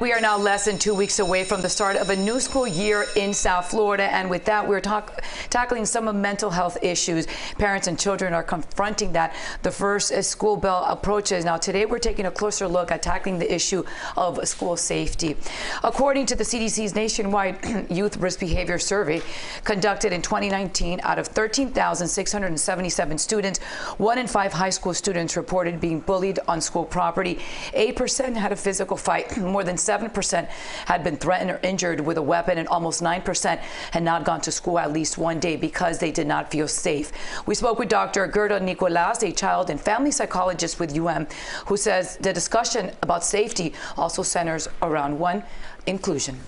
We are now less than 2 weeks away from the start of a new school year in South Florida. And with that, we're tackling some of mental health issues. Parents and children are confronting that the first school bell approaches. Now, today, we're taking a closer look at tackling the issue of school safety. According to the CDC's nationwide youth risk behavior survey conducted in 2019, out of 13,677 students, 1 in 5 high school students reported being bullied on school property. 8% had a physical fight. More than 7% had been threatened or injured with a weapon, and almost 9% had not gone to school at least one day because they did not feel safe. We spoke with Dr. Gerda Nicolas, a child and family psychologist with UM, who says the discussion about safety also centers around inclusion.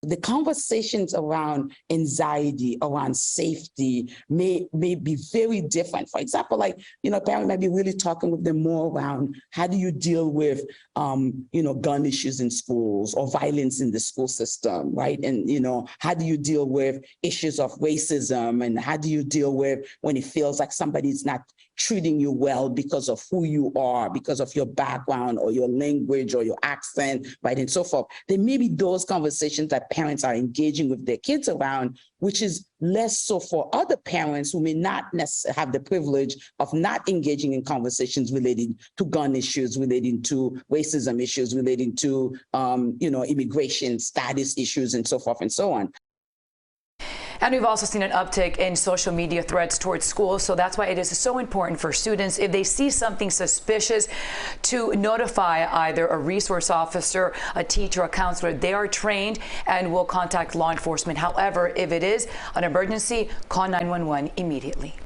The conversations around anxiety, around safety may be very different. For example, like, a parent might be really talking with them more around how do you deal with, gun issues in schools or violence in the school system, right? And, how do you deal with issues of racism, and how do you deal with when it feels like somebody's not treating you well because of who you are, because of your background or your language or your accent, right, and so forth. There may be those conversations that parents are engaging with their kids around, which is less so for other parents who may not necessarily have the privilege of not engaging in conversations relating to gun issues, relating to racism issues, relating to, immigration status issues, and so forth and so on. And we've also seen an uptick in social media threats towards schools. So that's why it is so important for students, if they see something suspicious, to notify either a resource officer, a teacher, a counselor. They are trained and will contact law enforcement. However, if it is an emergency, call 911 immediately.